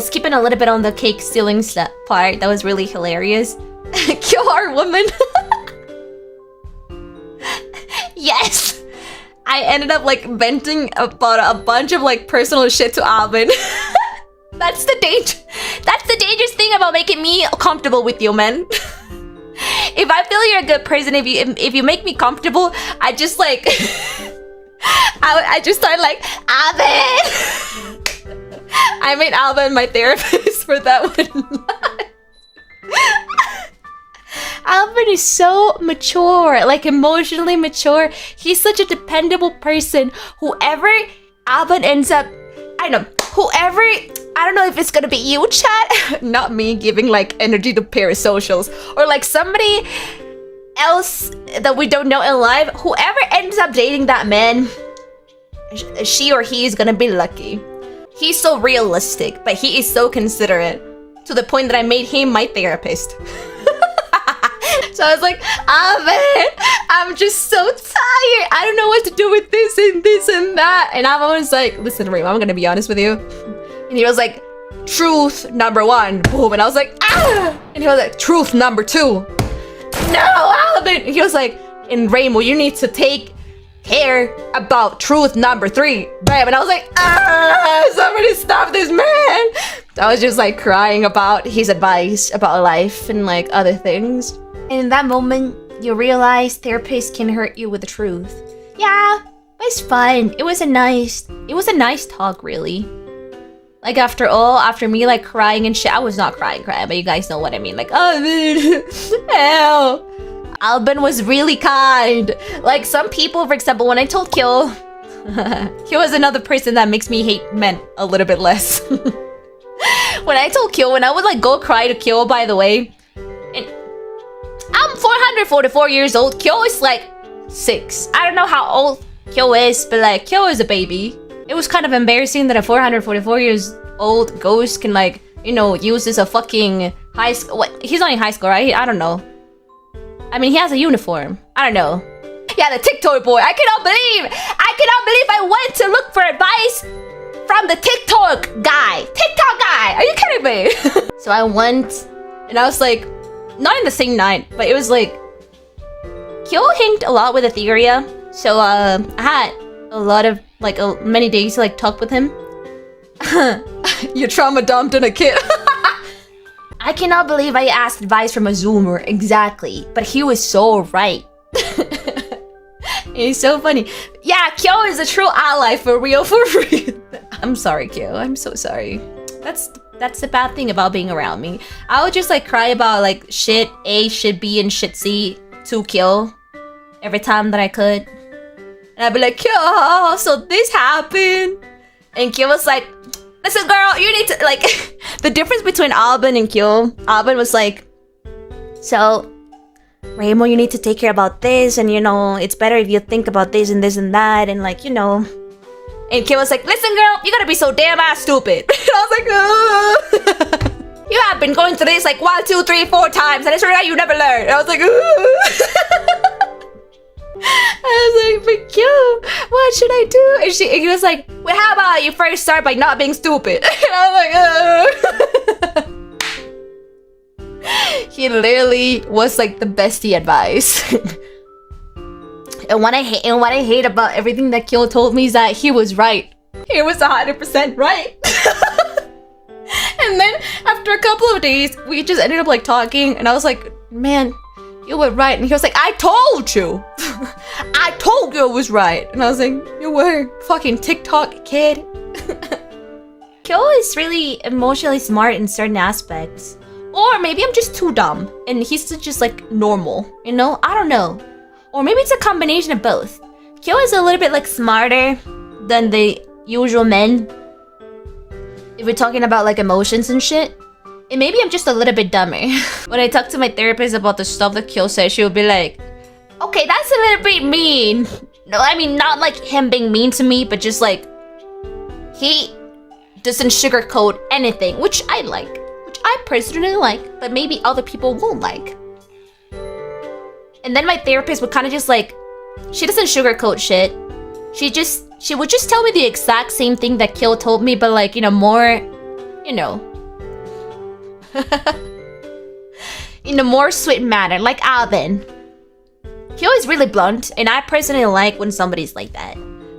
was keeping a little bit on the cake stealing part. That was really hilarious. Kill our woman. Yes. I ended up like venting about a bunch of like personal shit to Alban. That's the dangerous thing about making me comfortable with you, man. If I feel you're a good person, if you make me comfortable, I just like I just started like Alban. I made Alban my therapist for that one. Alban is so mature, like emotionally mature. He's such a dependable person. Whoever Alban ends up, I don't know if it's gonna be you, chat, not me giving like energy to parasocials, or like somebody else that we don't know in life. Whoever ends up dating that man, she or he is gonna be lucky. He's so realistic, but he is so considerate to the point that I made him my therapist. So I was like, Alban, I'm just so tired. I don't know what to do with this and that. And Alban was like, listen, Reimu, I'm gonna be honest with you. And he was like, truth number 1, boom. And I was like, ah! And he was like, truth number 2. No, Alban. And he was like, and Reimu, you need to take care about truth number 3. Bam. And I was like, ah, somebody stop this man. I was just like crying about his advice about life and like other things. And in that moment, you realize therapists can hurt you with the truth. Yeah, but it's fun. It was a nice talk, really. Like after me like crying and shit, I was not crying, but you guys know what I mean. Like, oh, man, hell. Alban was really kind. Like some people, for example, when I told Kyo, he was another person that makes me hate men a little bit less. When I told Kyo, when I would like go cry to Kyo, by the way, and I'm 444 years old. Kyo is like 6. I don't know how old Kyo is, but like Kyo is a baby. It was kind of embarrassing that a 444 years old ghost can like, you know, use as a fucking high school. What? He's not in high school, right? I don't know. I mean, he has a uniform. I don't know. Yeah, the TikTok boy. I cannot believe I went to look for advice from the TikTok guy. Are you kidding me? So I went and I was like, not in the same night, but it was like, Kyo hanged a lot with Ethyria. So I had a lot of like many days to like talk with him. You trauma dumped in a kid. I cannot believe I asked advice from a Zoomer, exactly. But he was so right. He's so funny. Yeah, Kyo is a true ally, for real, for real. I'm sorry, Kyo. I'm so sorry. That's the bad thing about being around me. I would just like cry about like shit A, shit B, and shit C to Kyo every time that I could. And I'd be like, Kyo, so this happened. And Kyo was like, listen, girl, you need to, like, the difference between Alban and Kyo, Alban was like, so, Reimu, you need to take care about this, and, you know, it's better if you think about this and that, and, like, you know. And Kyo was like, listen, girl, you gotta be so damn ass stupid. And I was like, you have been going through this, like, 1, 2, 3, 4 times, and it's really you never learned. And I was like, I was like, but Kyo, what should I do? And he was like, well, how about you first start by not being stupid? And I was like, He literally was like the bestie advice. And what I hate about everything that Kyo told me is that he was right. He was 100% right. And then after a couple of days, we just ended up like talking, and I was like, man, you were right. And he was like, I told you. I told you it was right. And I was like, you were fucking TikTok kid. Kyo is really emotionally smart in certain aspects. Or maybe I'm just too dumb and he's just like normal, you know? I don't know. Or maybe it's a combination of both. Kyo is a little bit like smarter than the usual men, if we're talking about like emotions and shit. And maybe I'm just a little bit dumber. When I talk to my therapist about the stuff that Kyo says, she would be like, okay, that's a little bit mean. No, I mean, not like him being mean to me, but just like, he doesn't sugarcoat anything, which I like. Which I personally like, but maybe other people won't like. And then my therapist would kind of just like, she doesn't sugarcoat shit. She would just tell me the exact same thing that Kyo told me, but like, you know, more, you know, In a more sweet manner, like Alban. Kyo is really blunt, and I personally like when somebody's like that.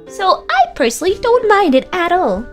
So I personally don't mind it at all.